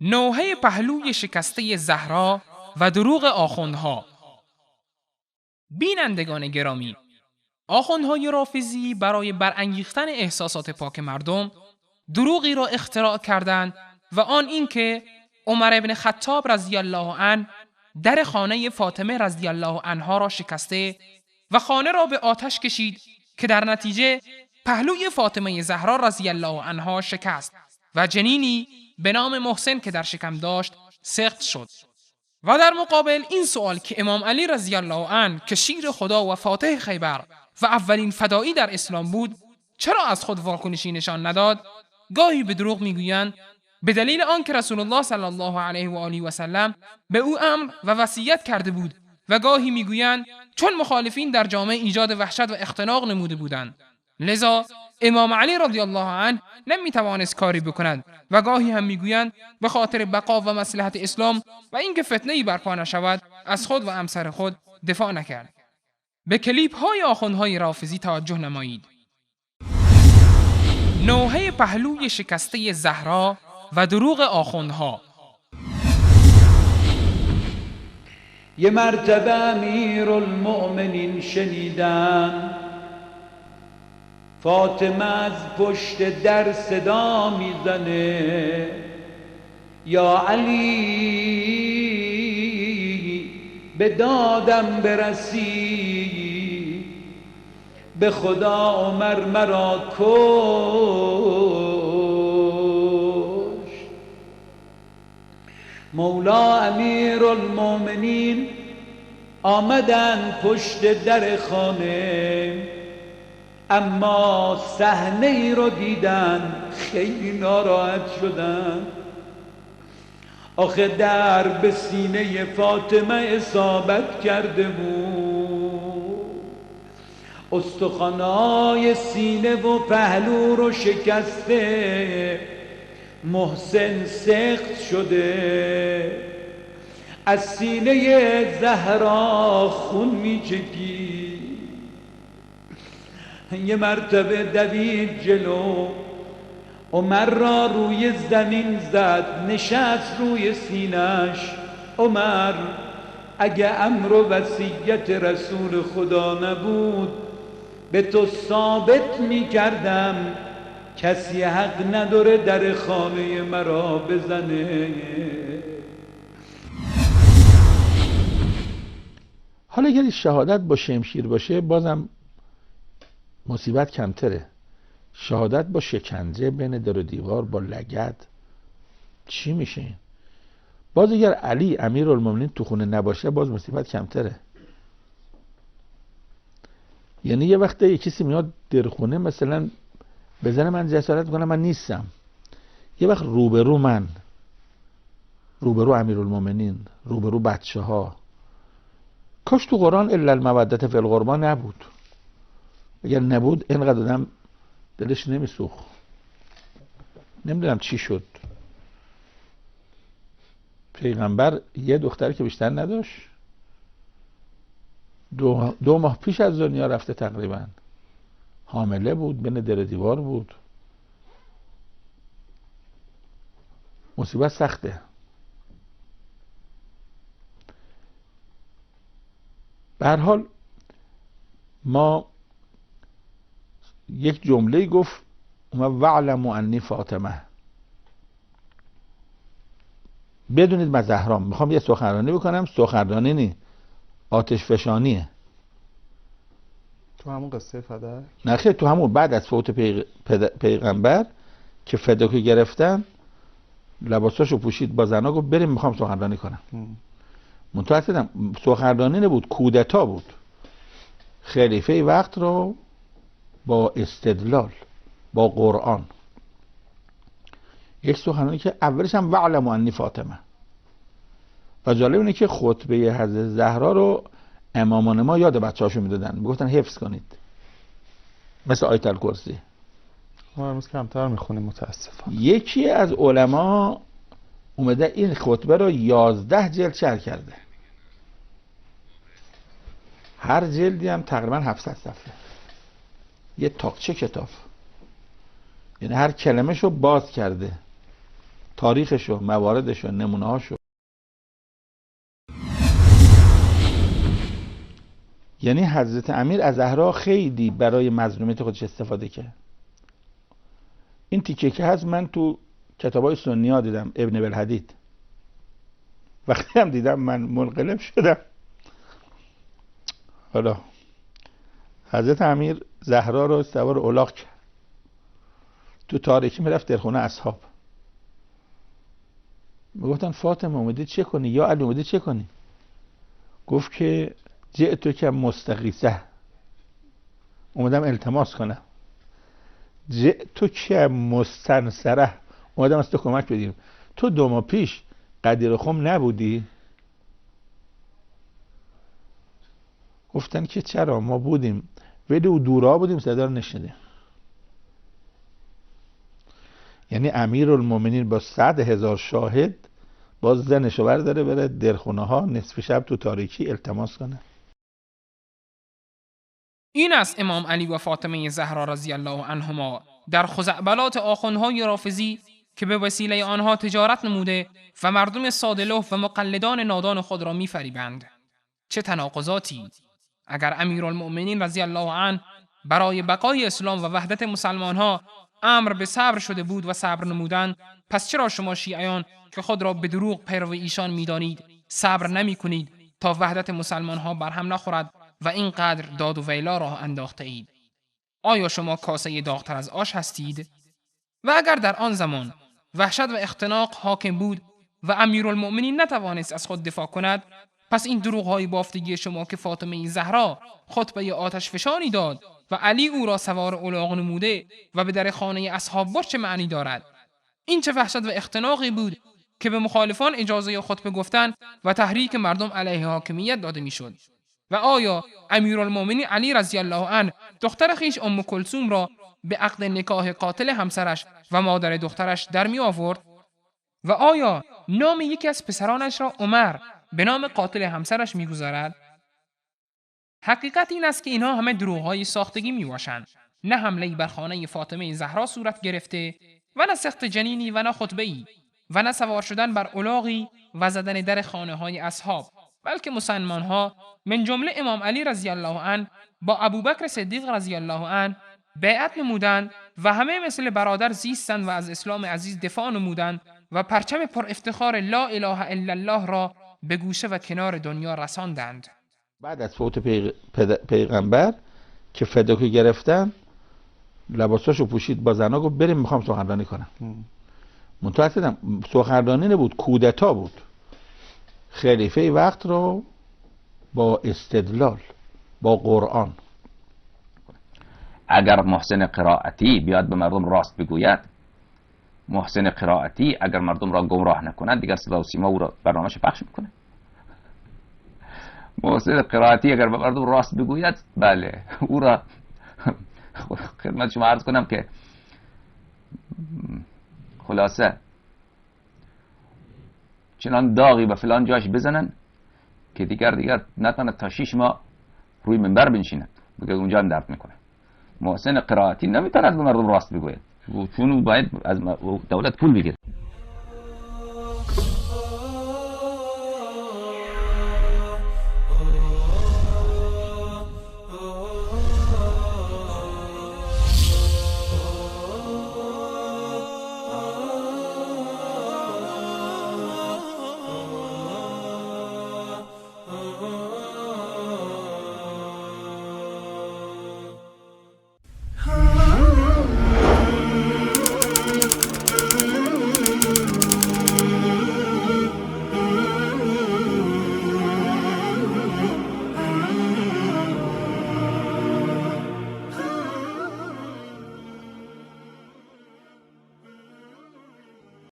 نوحه پهلوی شکسته زهرا و دروغ آخوندها. بینندگان گرامی، آخوندهای رافضی برای برانگیختن احساسات پاک مردم دروغی را اختراع کردند و آن این که عمر ابن خطاب رضی الله عنه در خانه فاطمه رضی الله عنها را شکسته و خانه را به آتش کشید که در نتیجه پهلوی فاطمه زهرا رضی الله عنها شکست و جنینی به نام محسن که در شکم داشت سقط شد. و در مقابل این سوال که امام علی رضی الله عنه که شیر خدا و فاتح خیبر و اولین فدایی در اسلام بود چرا از خود واکنشی نشان نداد؟ گاهی به دروغ میگویند به دلیل آنکه رسول الله صلی الله علیه و آله و سلم به او امر و وصیت کرده بود، و گاهی میگویند چون مخالفین در جامعه ایجاد وحشت و اختناق نموده بودند لذا امام علی رضی الله عنه نمیتوانست کاری بکند، و گاهی هم میگویند به خاطر بقا و مصلحت اسلام و اینکه فتنه‌ای برپا نشود از خود و همسر خود دفاع نکرد. به کلیپ های آخوندهای رافضی توجه نمایید. نوحه پهلوی شکسته زهرا و دروغ آخوندها. یه مرتبه امیرالمؤمنین شنیدن فاطمه از پشت در صدا میزنه یا علی به دادم برسی، به خدا عمر مرا کشت. مولا امیرالمؤمنین آمدن پشت در خانه، اما صحنه ای رو دیدن خیلی ناراحت شدن. آخه در به سینه فاطمه اصابت کرده بود، استخوانای سینه و پهلو رو شکسته، محسن سقط شده، از سینه زهرا خون می چکید. یه مرتبه دوید جلو، عمر را روی زمین زد، نشست روی سینش. عمر اگه امر و وصیت رسول خدا نبود به تو ثابت می کردم کسی حق نداره در خانه مرا بزنه. حالا اگر شهادت با شمشیر باشه بازم مصیبت کمتره. شهادت با شکنجه بین در و دیوار با لگد چی میشه؟ باز اگر علی امیرالمومنین تو خونه نباشه باز مصیبت کمتره. یعنی یه وقته یه کسی میاد در خونه مثلا بزنه، من جسارت میکنم من نیستم، یه وقت روبرو من، روبرو امیرالمومنین، روبرو بچه ها. کاش تو قرآن الا المودة فی القربی نبود. اگر نبود اینقدر آدم دلش نمیسوخت. نمیدونم چی شد. پیغمبر یه دختری که بیشتر نداشت، دو ماه پیش از دنیا رفته تقریبا، حامله بود، بین در دیوار بود. مصیبت سخته. به هر حال ما یک جمله گفت وعلموا انی فاطمه، بدونید من زهرام. میخوام یه سخنرانی بکنم، سخنرانی نی، آتش فشانیه. تو همون قصه فدک؟ نه خیلی، تو همون بعد از فوت پیغمبر که فداکو گرفتن لباساشو پوشید با زنا، گفت بریم میخوام سخنرانی کنم. منتها سخنرانی نبود، کودتا بود. خلیفه وقت رو با استدلال، با قرآن، یک سخنرانی که اولش هم وعلموا انی فاطمه. و جالب اینه که خطبه حضرت زهرا رو امامان ما یاد بچه‌هاشون میدادن، میگفتن حفظ کنید، مثل آیت الکرسی. ما امروز کمتر میخونیم متاسفانه. یکی از علما اومده این خطبه رو 11 جلد شرح کرده، هر جلدی هم تقریبا 700 صفحه، یه تاقچه کتاب. یعنی هر کلمه شو باز کرده. تاریخشو، مواردشو، نمونه‌هاشو. یعنی حضرت امیر از زهرا خیلی برای مظلومیت خودش استفاده کرد. این تیکه که هست من تو کتابای سنی ها دیدم، ابن بالحدید. وقتی هم دیدم من منقلب شدم. حالا حضرت امیر زهرا رو سوار الاغ کرد، تو تاریکی میرفت در خونه اصحاب. میگفتن فاطمه اومدی چه کنی؟ یا علی اومدی چه کنی؟ گفت که جئتو که مستغیثه، اومدم التماس کنم. جئتو که مستنصره، اومدم از تو کمک بگیرم. تو 2 ماه پیش قدیر خم نبودی؟ گفتن که چرا؟ ما بودیم ولی او دورا بودیم، صدا رو نشنیدیم. یعنی امیرالمومنین با 100,000 شاهد باز زنشو برداره بره در خونه ها نصف شب تو تاریکی التماس کنه. این است امام علی و فاطمه زهرا رضی الله عنهما در خزعبلات آخوندهای رافضی که به وسیله آنها تجارت نموده و مردم ساده‌لوح و مقلدان نادان خود را می‌فریبند. چه تناقضاتی! اگر امیرالمؤمنین رضی الله عنه برای بقای اسلام و وحدت مسلمانها امر به صبر شده بود و صبر نمودند، پس چرا شما شیعیان که خود را به دروغ پیرو ایشان می‌دانید صبر نمی‌کنید تا وحدت مسلمانها برهم نخورد و اینقدر داد و ویلا راه انداخته اید؟ آیا شما کاسه داغ‌تر از آش هستید؟ و اگر در آن زمان وحشت و اختناق حاکم بود و امیرالمؤمنین نتوانست از خود دفاع کند، پس این دروغ‌های بافتگی شما که فاطمه زهرا خطبه آتش فشانی داد و علی او را سوار الاغ نموده و به در خانه اصحاب برد چه معنی دارد؟ این چه وحشت و اختناقی بود که به مخالفان اجازه خطبه گفتن و تحریک مردم علیه حاکمیت داده میشد؟ و آیا امیرالمومنین علی رضی الله عنه دختر خیش ام کلثوم را به عقد نکاح قاتل همسرش و مادر دخترش در می آورد؟ و آیا نام یکی از پسرانش را عمر به نام قاتل همسرش می گذارد؟ حقیقت این است که اینها همه دروغ‌های ساختگی می باشند. نه حمله‌ای بر خانه فاطمه زهرا صورت گرفته و نه سخت جنینی و نه خطبه‌ای و نه سوار شدن بر الاغی و زدن در خانه‌های اصحاب، بلکه مسلمان‌ها من جمله امام علی رضی الله عنه با ابوبکر صدیق رضی الله عنه بیعت نمودند و همه مثل برادر زیستند و از اسلام عزیز دفاع نمودند و پرچم پر افتخار لا اله الا الله را به گوشه و کنار دنیا رساندند. بعد از فوت پیغمبر که فداکو گرفتن لباساشو پوشید با زنا گفت بریم میخوام سخنرانی کنم. منتها سخنرانی نبود، کودتا بود. خلیفه وقت رو با استدلال با قرآن. اگر محسن قرائتی بیاد به مردم راست بگوید، محسن قرائتی اگر مردم را گمراه نکند، دیگر صدا و سیما او را برنامه‌اش پخش میکنه. محسن قرائتی اگر به مردم راست بگوید، بله او را خدمت شما عرض کنم که خلاصه چنان داغی به فلان جاش بزنن که دیگر نتواند تا 6 ماه روی منبر بنشیند، بگه اونجا هم درد میکنه. محسن قرائتی نمیتواند به مردم راست بگوید، چون باید از دولت پول بگیره.